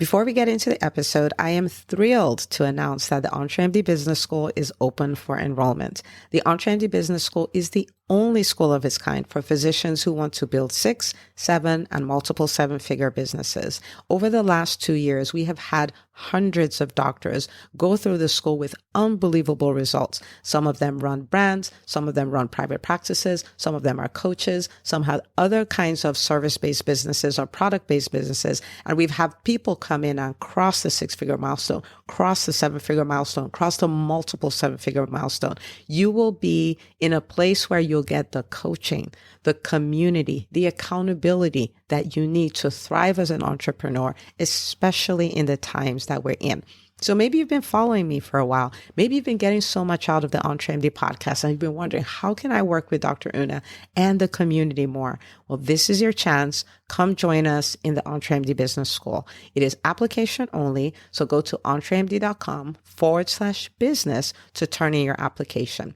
Before we get into the episode, I am thrilled to announce that the EntreMD Business School is open for enrollment. The EntreMD Business School is the only school of its kind for physicians who want to build 6, 7, and multiple 7-figure businesses. Over the last 2 years, we have had hundreds of doctors go through the school with unbelievable results. Some of them run brands, some of them run private practices, some of them are coaches, some have other kinds of service-based businesses or product-based businesses. And we've had people come in and cross the 6-figure milestone, cross the 7-figure milestone, cross the multiple 7-figure milestone. You will be in a place where you'll get the coaching, the community, the accountability that you need to thrive as an entrepreneur, especially in the times that we're in. So maybe you've been following me for a while. Maybe you've been getting so much out of the EntreMD podcast and you've been wondering, how can I work with Dr. Una and the community more? Well, this is your chance. Come join us in the EntreMD Business School. It is application only. So go to entremd.com/business to turn in your application.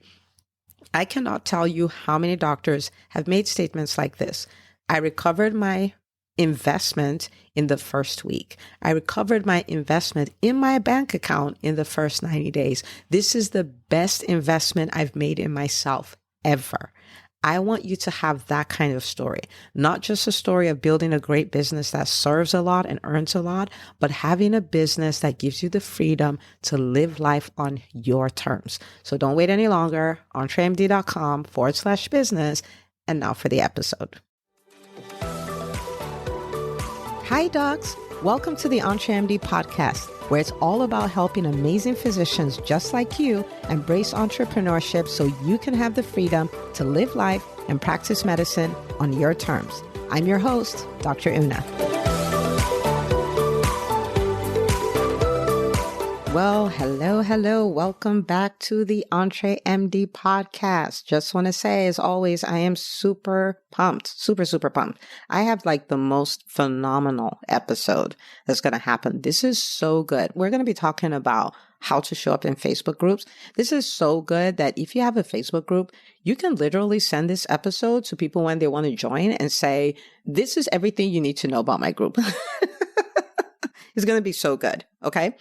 I cannot tell you how many doctors have made statements like this. I recovered my investment in the first week. I recovered my investment in my bank account in the first 90 days. This is the best investment I've made in myself ever. I want you to have that kind of story, not just a story of building a great business that serves a lot and earns a lot, but having a business that gives you the freedom to live life on your terms. So don't wait any longer. entremd.com/business. And now for the episode. Hi, docs. Welcome to the EntreMD podcast, where it's all about helping amazing physicians just like you embrace entrepreneurship so you can have the freedom to live life and practice medicine on your terms. I'm your host, Dr. Una. Well, hello. Welcome back to the EntreMD podcast. Just want to say, as always, I am super pumped, super pumped. I have like the most phenomenal episode that's going to happen. This is so good. We're going to be talking about how to show up in Facebook groups. This is so good that if you have a Facebook group, you can literally send this episode to people when they want to join and say, this is everything you need to know about my group. It's going to be so good. Okay.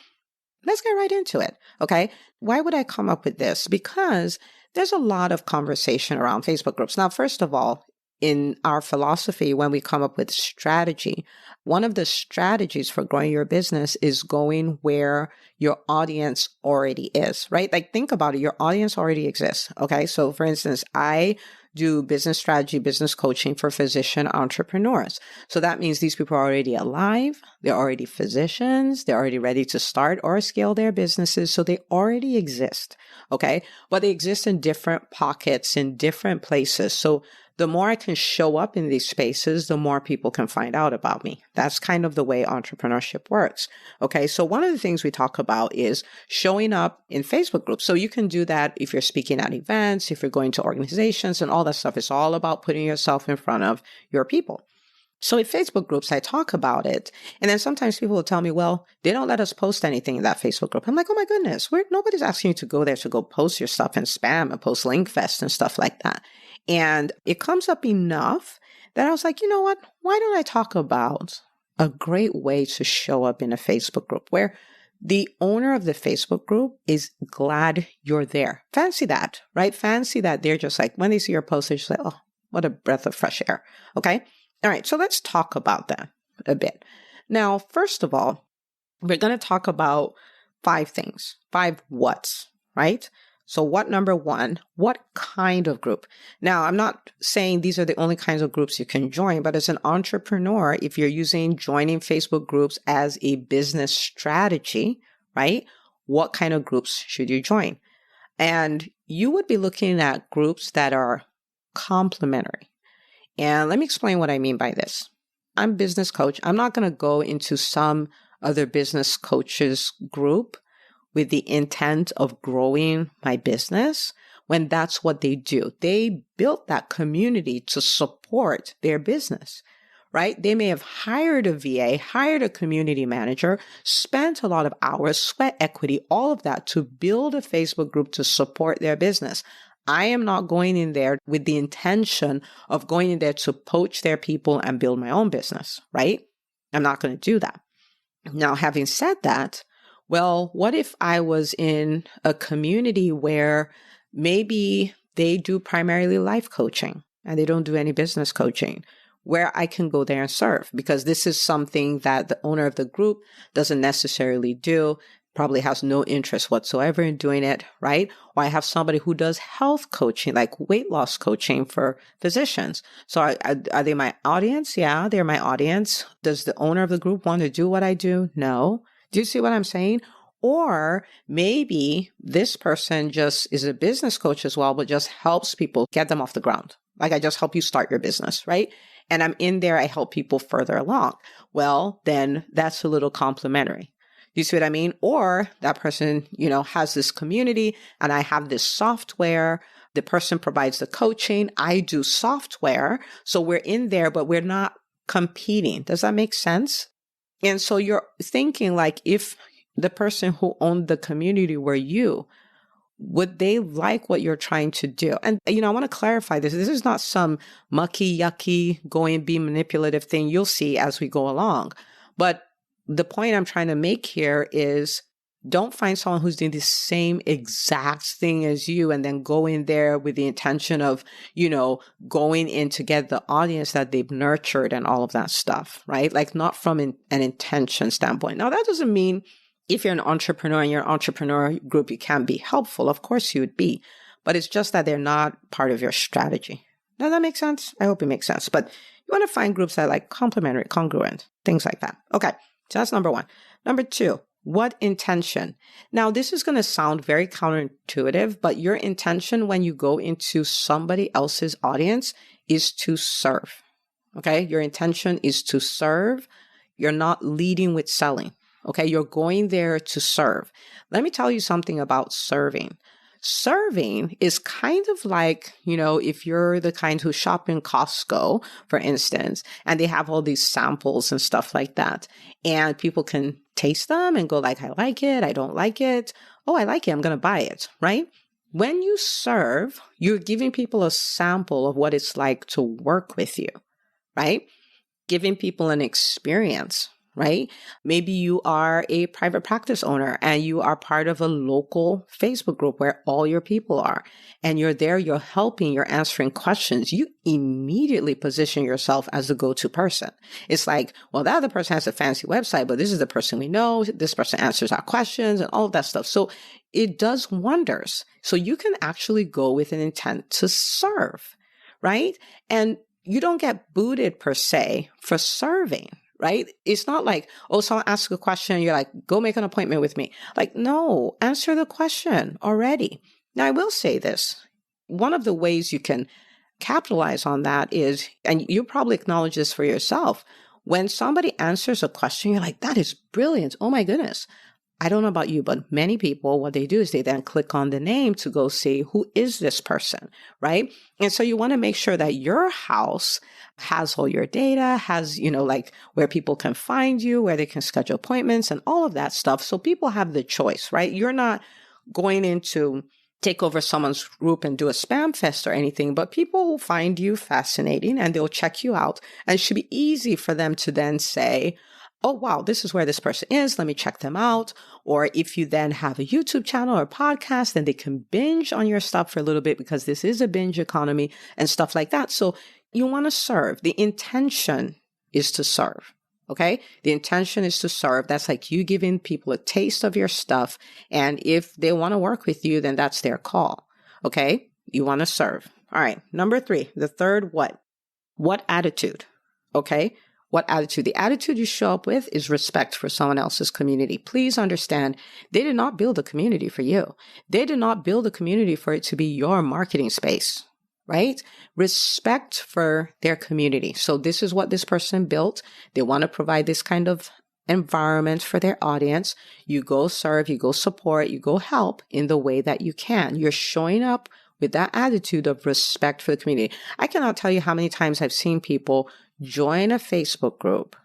Let's get right into it, okay? Why would I come up with this? Because there's a lot of conversation around Facebook groups. Now, first of all, in our philosophy, when we come up with strategy, one of the strategies for growing your business is going where your audience already is, right? Like, think about it. Your audience already exists, okay? So, for instance, I do business strategy, business coaching for physician entrepreneurs. So that means these people are already alive. They're already physicians. They're already ready to start or scale their businesses. So they already exist. Okay. But they exist in different pockets, in different places. So the more I can show up in these spaces, the more people can find out about me. That's kind of the way entrepreneurship works. Okay. So one of the things we talk about is showing up in Facebook groups. So you can do that if you're speaking at events, if you're going to organizations and all that stuff. It's all about putting yourself in front of your people. So in Facebook groups, I talk about it. And then sometimes people will tell me, well, they don't let us post anything in that Facebook group. I'm like, oh my goodness, nobody's asking you to go there to go post your stuff and spam and post link fest and stuff like that. And it comes up enough that I was like, you know what? Why don't I talk about a great way to show up in a Facebook group where the owner of the Facebook group is glad you're there. Fancy that, right? Fancy that they're just like, when they see your post, they're just like, oh, what a breath of fresh air. Okay. All right. So let's talk about that a bit. Now, first of all, we're going to talk about 5 things, 5 whats, right? So what number 1, what kind of group? Now, I'm not saying these are the only kinds of groups you can join, but as an entrepreneur, if you're using joining Facebook groups as a business strategy, right? What kind of groups should you join? And you would be looking at groups that are complementary. And let me explain what I mean by this. I'm a business coach. I'm not going to go into some other business coaches group with the intent of growing my business when that's what they do. They built that community to support their business, right? They may have hired a VA, hired a community manager, spent a lot of hours, sweat equity, all of that to build a Facebook group to support their business. I am not going in there with the intention of going in there to poach their people and build my own business, right? I'm not going to do that. Now, having said that, well, what if I was in a community where maybe they do primarily life coaching and they don't do any business coaching, where I can go there and serve? Because this is something that the owner of the group doesn't necessarily do, probably has no interest whatsoever in doing it, right? Or I have somebody who does health coaching, like weight loss coaching for physicians. So are they my audience? Yeah, they're my audience. Does the owner of the group want to do what I do? No. Do you see what I'm saying? Or maybe this person just is a business coach as well, but just helps people get them off the ground. Like I just help you start your business, right? And I'm in there, I help people further along. Well, then that's a little complimentary. You see what I mean? Or that person, has this community and I have this software. The person provides the coaching. I do software. So we're in there, but we're not competing. Does that make sense? And so you're thinking like, if the person who owned the community were you, would they like what you're trying to do? And, I want to clarify this. This is not some mucky, yucky, go and be manipulative thing you'll see as we go along. But the point I'm trying to make here is don't find someone who's doing the same exact thing as you and then go in there with the intention of, going in to get the audience that they've nurtured and all of that stuff, right? Like not from an intention standpoint. Now, that doesn't mean if you're an entrepreneur in your entrepreneur group, you can't be helpful. Of course you would be, but it's just that they're not part of your strategy. Does that make sense? I hope it makes sense. But you want to find groups that are like complementary, congruent, things like that. Okay. So that's number one. Number two, what intention? Now, this is going to sound very counterintuitive, but your intention when you go into somebody else's audience is to serve. Okay. Your intention is to serve. You're not leading with selling. Okay. You're going there to serve. Let me tell you something about serving. Serving is kind of like, if you're the kind who shop in Costco, for instance, and they have all these samples and stuff like that, and people can taste them and go like, I like it, I don't like it. Oh, I like it, I'm going to buy it, right? When you serve, you're giving people a sample of what it's like to work with you, right? Giving people an experience, right? Maybe you are a private practice owner and you are part of a local Facebook group where all your people are, and you're there, you're helping, you're answering questions. You immediately position yourself as the go-to person. It's like, well, that other person has a fancy website, but this is the person we know. This person answers our questions and all of that stuff. So it does wonders. So you can actually go with an intent to serve, right? And you don't get booted per se for serving. Right? It's not like, oh, someone asks a question, you're like, go make an appointment with me. Like, no, answer the question already. Now, I will say this. One of the ways you can capitalize on that is, and you probably acknowledge this for yourself, when somebody answers a question, you're like, that is brilliant. Oh my goodness. I don't know about you, but many people, what they do is they then click on the name to go see who is this person, right? And so you want to make sure that your house has all your data, has, like where people can find you, where they can schedule appointments and all of that stuff. So people have the choice, right? You're not going into take over someone's group and do a spam fest or anything, but people will find you fascinating and they'll check you out. And it should be easy for them to then say, oh, wow, this is where this person is. Let me check them out. Or if you then have a YouTube channel or a podcast, then they can binge on your stuff for a little bit because this is a binge economy and stuff like that. So you want to serve. The intention is to serve. Okay. The intention is to serve. That's like you giving people a taste of your stuff. And if they want to work with you, then that's their call. Okay. You want to serve. All right. Number three, the third, what? What attitude? Okay. What attitude? The attitude you show up with is respect for someone else's community. Please understand, they did not build a community for you. They did not build a community for it to be your marketing space, right? Respect for their community. So this is what this person built. They want to provide this kind of environment for their audience. You go serve, you go support, you go help in the way that you can. You're showing up with that attitude of respect for the community. I cannot tell you how many times I've seen people join a Facebook group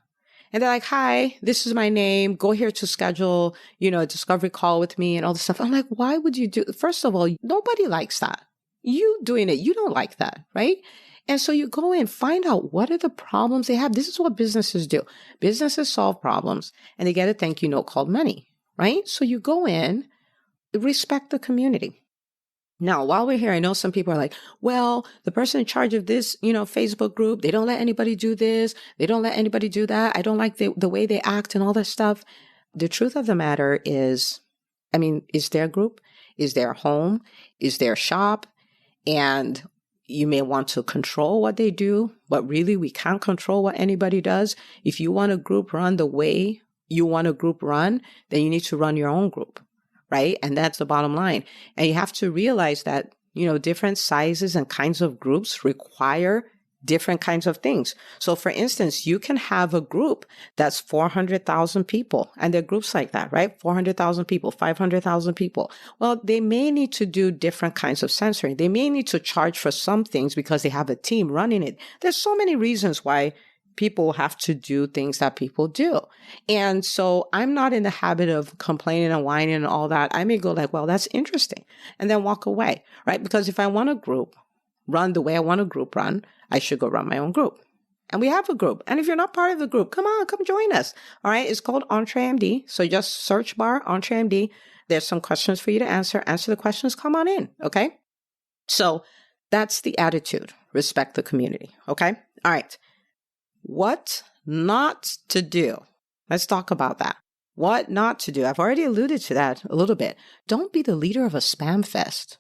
and they're like, hi, this is my name. Go here to schedule, a discovery call with me and all this stuff. I'm like, why would you do? First of all, nobody likes that. You doing it, you don't like that, right? And so you go in, find out what are the problems they have. This is what businesses do. Businesses solve problems and they get a thank you note called money, right? So you go in, respect the community. Now, while we're here, I know some people are like, well, the person in charge of this, Facebook group, they don't let anybody do this. They don't let anybody do that. I don't like the way they act and all that stuff. The truth of the matter is, is their group, is their home, is their shop, and you may want to control what they do, but really we can't control what anybody does. If you want a group run the way you want a group run, then you need to run your own group. Right? And that's the bottom line. And you have to realize that, different sizes and kinds of groups require different kinds of things. So for instance, you can have a group that's 400,000 people and there are groups like that, right? 400,000 people, 500,000 people. Well, they may need to do different kinds of censoring. They may need to charge for some things because they have a team running it. There's so many reasons why people have to do things that people do. And so I'm not in the habit of complaining and whining and all that. I may go like, well, that's interesting, and then walk away, right? Because if I want a group run the way I want a group run, I should go run my own group. And we have a group. And if you're not part of the group, come join us. All right. It's called EntreMD. So just search bar EntreMD. There's some questions for you to answer. Answer the questions. Come on in. Okay. So that's the attitude. Respect the community. Okay. All right. What not to do. Let's talk about that. What not to do. I've already alluded to that a little bit. Don't be the leader of a spam fest.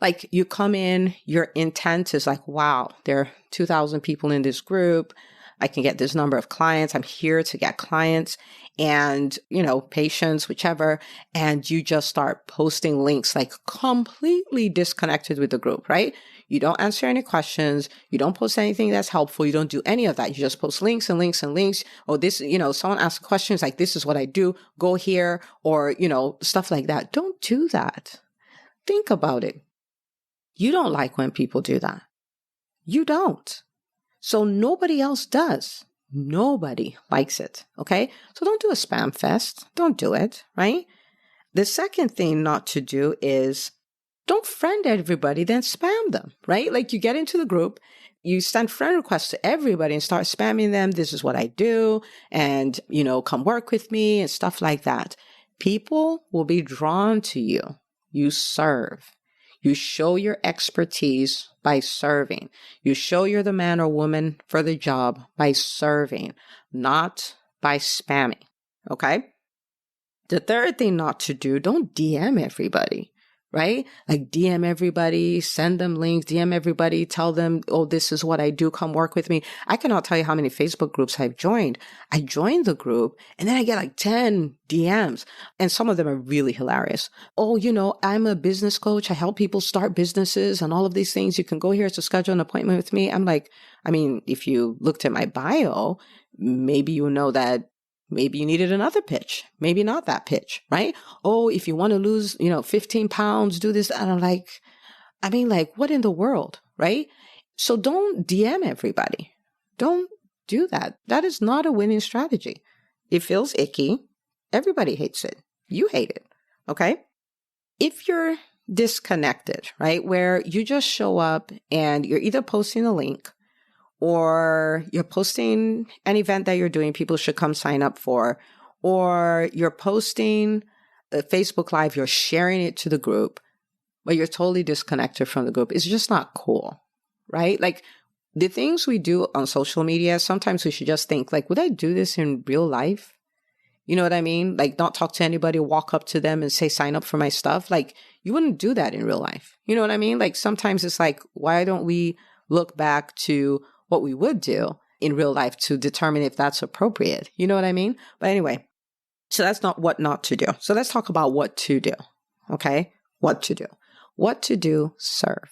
Like you come in, your intent is like, wow, there are 2,000 people in this group. I can get this number of clients. I'm here to get clients and, patients, whichever. And you just start posting links like completely disconnected with the group, right? You don't answer any questions. You don't post anything that's helpful. You don't do any of that. You just post links and links and links. Oh, this, someone asks questions like, this is what I do. Go here or, stuff like that. Don't do that. Think about it. You don't like when people do that. You don't. So nobody else does. Nobody likes it. Okay. So don't do a spam fest. Don't do it. Right. The second thing not to do is don't friend everybody, then spam them, right? Like you get into the group, you send friend requests to everybody and start spamming them. This is what I do. And, come work with me and stuff like that. People will be drawn to you. You serve. You show your expertise by serving. You show you're the man or woman for the job by serving, not by spamming. Okay? The third thing not to do, don't DM everybody. Right? Like DM everybody, send them links, DM everybody, tell them, oh, this is what I do. Come work with me. I cannot tell you how many Facebook groups I've joined. I joined the group and then I get like 10 DMs and some of them are really hilarious. Oh, I'm a business coach. I help people start businesses and all of these things. You can go here to schedule an appointment with me. I'm like, if you looked at my bio, maybe you know that maybe you needed another pitch, maybe not that pitch, right? Oh, if you want to lose, 15 pounds, do this. And I'm like, what in the world, right? So don't DM everybody. Don't do that. That is not a winning strategy. It feels icky. Everybody hates it. You hate it. Okay. If you're disconnected, right, where you just show up and you're either posting a link or you're posting an event that you're doing, people should come sign up for, or you're posting a Facebook Live, you're sharing it to the group, but you're totally disconnected from the group. It's just not cool, right? Like the things we do on social media, sometimes we should just think like, would I do this in real life? You know what I mean? Like not talk to anybody, walk up to them and say, sign up for my stuff. Like you wouldn't do that in real life. You know what I mean? Like sometimes it's like, why don't we look back to what we would do in real life to determine if that's appropriate? You know what I mean? But anyway, so that's not what not to do. So let's talk about what to do. Okay. What to do. What to do, serve.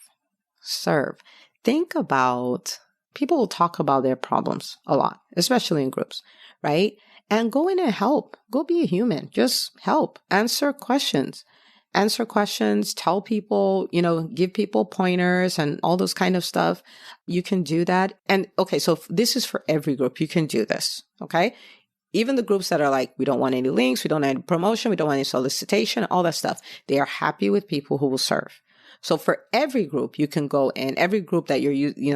Serve. Think about, people will talk about their problems a lot, especially in groups, right? And go in and help. Go be a human. Just help. Answer questions. Answer questions, tell people, give people pointers and all those kind of stuff. You can do that. And okay, so this is for every group. You can do this. Okay. Even the groups that are like, we don't want any links, we don't want any promotion, we don't want any solicitation, all that stuff. They are happy with people who will serve. So for every group, you can go in, every group that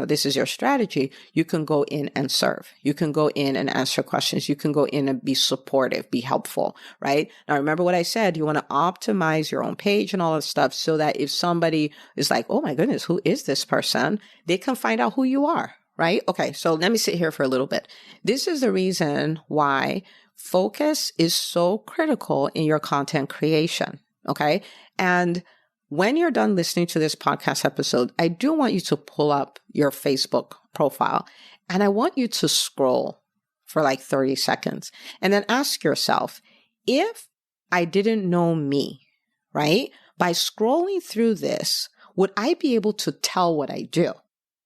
this is your strategy, you can go in and serve. You can go in and answer questions. You can go in and be supportive, be helpful, right? Now, remember what I said, you want to optimize your own page and all that stuff so that if somebody is like, oh my goodness, who is this person? They can find out who you are, right? Okay. So let me sit here for a little bit. This is the reason why focus is so critical in your content creation. Okay. And when you're done listening to this podcast episode, I do want you to pull up your Facebook profile and I want you to scroll for like 30 seconds and then ask yourself, if I didn't know me, right? By scrolling through this, would I be able to tell what I do?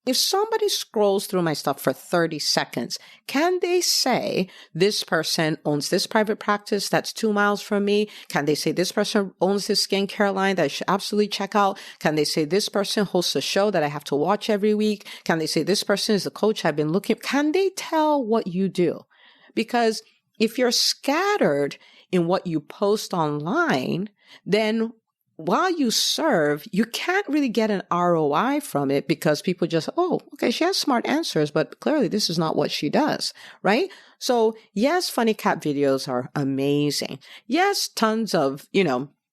If somebody scrolls through my stuff for 30 seconds, can they say this person owns this private practice that's 2 miles from me? Can they say this person owns this skincare line that I should absolutely check out? Can they say this person hosts a show that I have to watch every week? Can they say this person is the coach I've been looking? Can they tell what you do? Because if you're scattered in what you post online, then while you serve, you can't really get an ROI from it because people just, oh, okay, she has smart answers, but clearly this is not what she does, right? So yes, funny cat videos are amazing. Yes, tons of,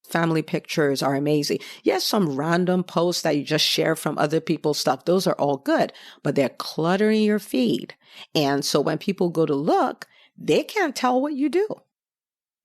family pictures are amazing. Yes, some random posts that you just share from other people's stuff, those are all good, but they're cluttering your feed. And so when people go to look, they can't tell what you do.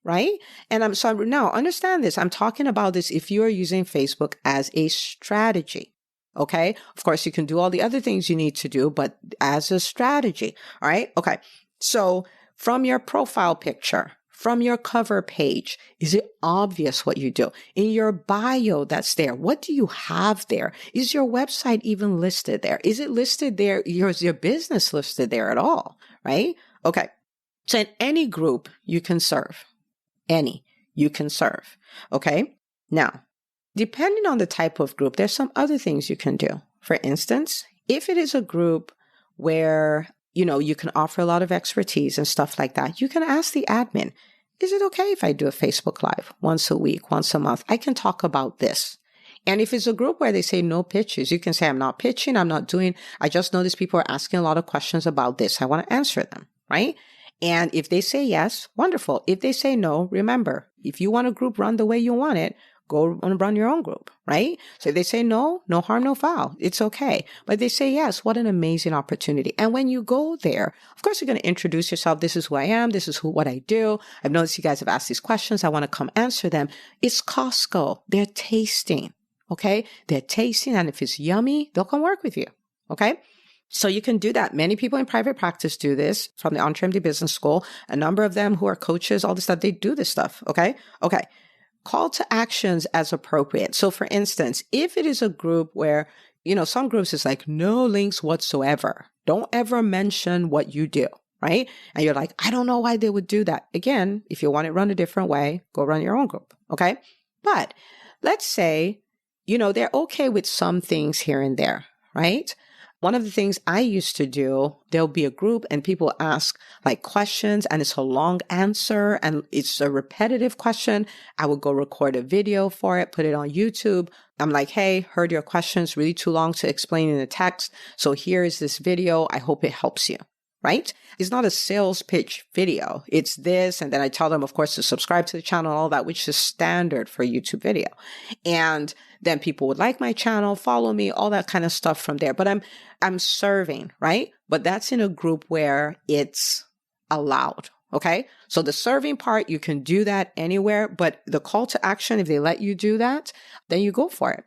Right? And now understand this. I'm talking about this if you are using Facebook as a strategy. Okay. Of course, you can do all the other things you need to do, but as a strategy. All right. Okay. So from your profile picture, from your cover page, is it obvious what you do? In your bio that's there, what do you have there? Is your website even listed there? Is it listed there? Is your business listed there at all? Right? Okay. So in any group you can serve. You can serve. Okay. Now, depending on the type of group, there's some other things you can do. For instance, if it is a group where, you can offer a lot of expertise and stuff like that, you can ask the admin, is it okay if I do a Facebook Live once a week, once a month? I can talk about this. And if it's a group where they say no pitches, you can say, I'm not pitching. I just noticed people are asking a lot of questions about this. I want to answer them, right? And if they say yes, wonderful. If they say no, remember, if you want a group run the way you want it, go and run your own group, right? So if they say no, no harm, no foul. It's okay. But if they say yes, what an amazing opportunity. And when you go there, of course, you're going to introduce yourself. This is who I am. This is what I do. I've noticed you guys have asked these questions. I want to come answer them. It's Costco. They're tasting, okay? They're tasting. And if it's yummy, they'll come work with you, okay? So you can do that. Many people in private practice do this from the EntreMD Business School. A number of them who are coaches, all this stuff, they do this stuff. Okay. Okay. Call to actions as appropriate. So for instance, if it is a group where, some groups is like no links whatsoever. Don't ever mention what you do. Right. And you're like, I don't know why they would do that. Again, if you want it run a different way, go run your own group. Okay. But let's say, they're okay with some things here and there. Right. One of the things I used to do, there'll be a group and people ask like questions and it's a long answer and it's a repetitive question. I would go record a video for it, put it on YouTube. I'm like, hey, heard your questions, really too long to explain in the text. So here is this video. I hope it helps you. Right? It's not a sales pitch video. It's this. And then I tell them, of course, to subscribe to the channel and all that, which is standard for YouTube video. And then people would like my channel, follow me, all that kind of stuff from there. But I'm serving, right? But that's in a group where it's allowed. Okay. So the serving part, you can do that anywhere, but the call to action, if they let you do that, then you go for it.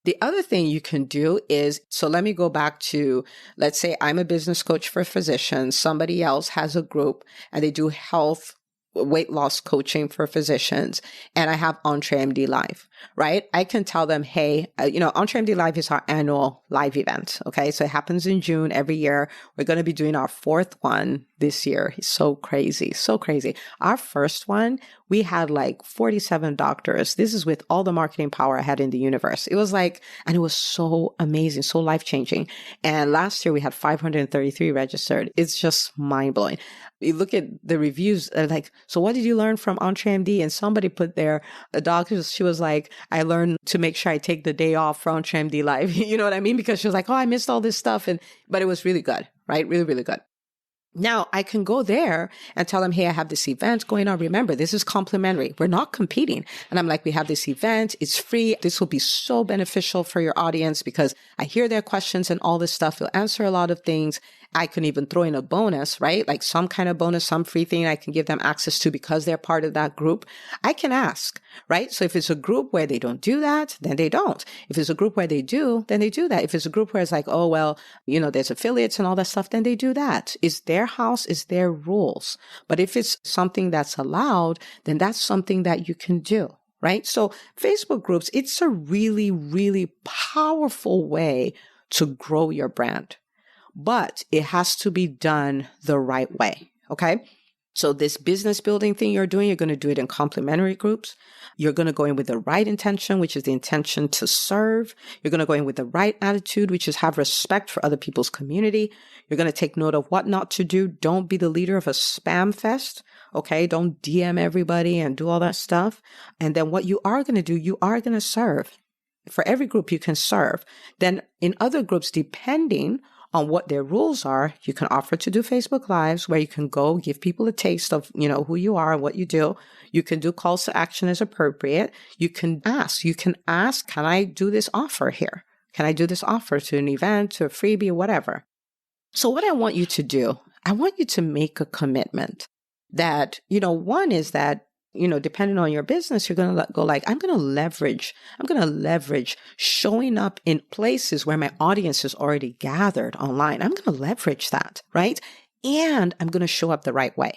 The other thing you can do is, so let me go back to, let's say I'm a business coach for physicians. Somebody else has a group and they do health, weight loss coaching for physicians. And I have EntreMD Live, right? I can tell them, hey, EntreMD Live is our annual live event. Okay. So it happens in June every year. We're going to be doing our 4th one this year. It's so crazy, so crazy. Our first one, we had like 47 doctors. This is with all the marketing power I had in the universe. It was like, and it was so amazing, so life-changing. And last year we had 533 registered. It's just mind-blowing. You look at the reviews, like, so what did you learn from EntreMD? And somebody put there, a doctor, she was like, I learned to make sure I take the day off for EntreMD Live. You know what I mean? Because she was like, oh, I missed all this stuff. But it was really good, right? Really, really good. Now I can go there and tell them, hey, I have this event going on. Remember, this is complimentary. We're not competing. And I'm like, we have this event. It's free. This will be so beneficial for your audience because I hear their questions and all this stuff. You'll answer a lot of things. I can even throw in a bonus, right? Like some kind of bonus, some free thing I can give them access to because they're part of that group. I can ask, right? So if it's a group where they don't do that, then they don't. If it's a group where they do, then they do that. If it's a group where it's like, oh, well, there's affiliates and all that stuff, then they do that. It's their house, it's their rules. But if it's something that's allowed, then that's something that you can do. Right? So Facebook groups, it's a really, really powerful way to grow your brand. But it has to be done the right way. Okay. So this business building thing you're doing, you're going to do it in complementary groups. You're going to go in with the right intention, which is the intention to serve. You're going to go in with the right attitude, which is have respect for other people's community. You're going to take note of what not to do. Don't be the leader of a spam fest. Okay. Don't DM everybody and do all that stuff. And then what you are going to do, you are going to serve. For every group you can serve. Then in other groups, depending on what their rules are, you can offer to do Facebook Lives where you can go give people a taste of, who you are and what you do. You can do calls to action as appropriate. You can ask, can I do this offer here? Can I do this offer to an event, to a freebie, or whatever? So what I want you to do, I want you to make a commitment that, one is that, depending on your business, you're going to go like, I'm going to leverage showing up in places where my audience is already gathered online. I'm going to leverage that, right? And I'm going to show up the right way.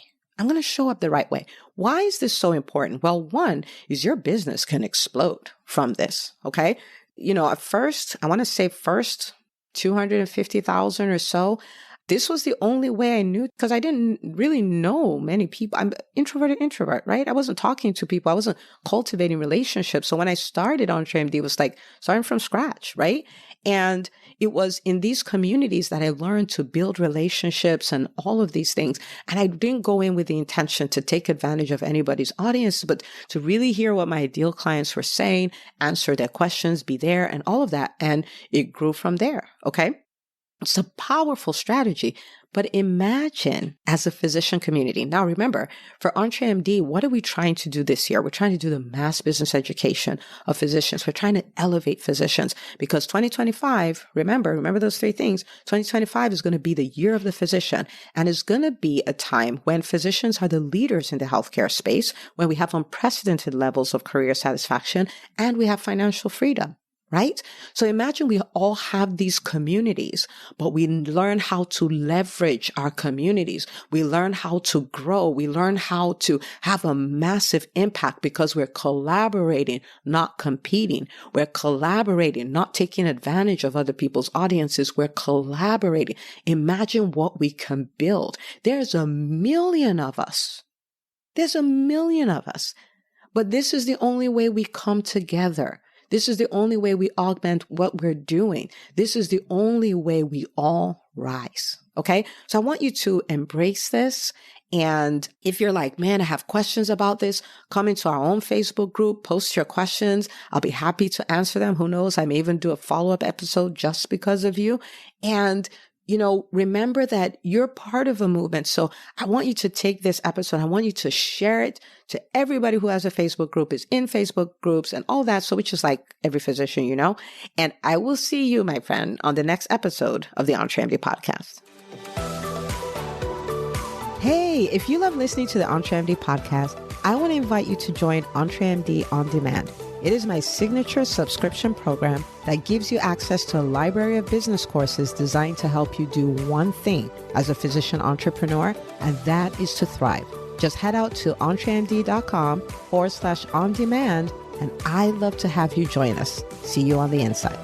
Why is this so important? Well, one is your business can explode from this. Okay. At first, I want to say 250,000 or so. This was the only way I knew because I didn't really know many people. I'm introvert, right? I wasn't talking to people. I wasn't cultivating relationships. So when I started EntreMD, it was like starting from scratch, right? And it was in these communities that I learned to build relationships and all of these things. And I didn't go in with the intention to take advantage of anybody's audience, but to really hear what my ideal clients were saying, answer their questions, be there and all of that. And it grew from there. Okay. It's a powerful strategy, but imagine as a physician community. Now, remember, for EntreMD, what are we trying to do this year? We're trying to do the mass business education of physicians. We're trying to elevate physicians because 2025, remember those three things. 2025 is going to be the year of the physician, and it's going to be a time when physicians are the leaders in the healthcare space, when we have unprecedented levels of career satisfaction and we have financial freedom. Right? So imagine we all have these communities, but we learn how to leverage our communities. We learn how to grow. We learn how to have a massive impact because we're collaborating, not competing. We're collaborating, not taking advantage of other people's audiences. We're collaborating. Imagine what we can build. There's a million of us. But this is the only way we come together. This is the only way we augment what we're doing. This is the only way we all rise. Okay. So I want you to embrace this. And if you're like, man, I have questions about this, come into our own Facebook group, post your questions. I'll be happy to answer them. Who knows? I may even do a follow-up episode just because of you. And remember that you're part of a movement. So I want you to take this episode. I want you to share it to everybody who has a Facebook group, is in Facebook groups and all that. So which is like every physician, and I will see you, my friend, on the next episode of the EntreMD podcast. Hey, if you love listening to the EntreMD podcast, I want to invite you to join EntreMD On Demand. It is my signature subscription program that gives you access to a library of business courses designed to help you do one thing as a physician entrepreneur, and that is to thrive. Just head out to entremd.com/on-demand, and I'd love to have you join us. See you on the inside.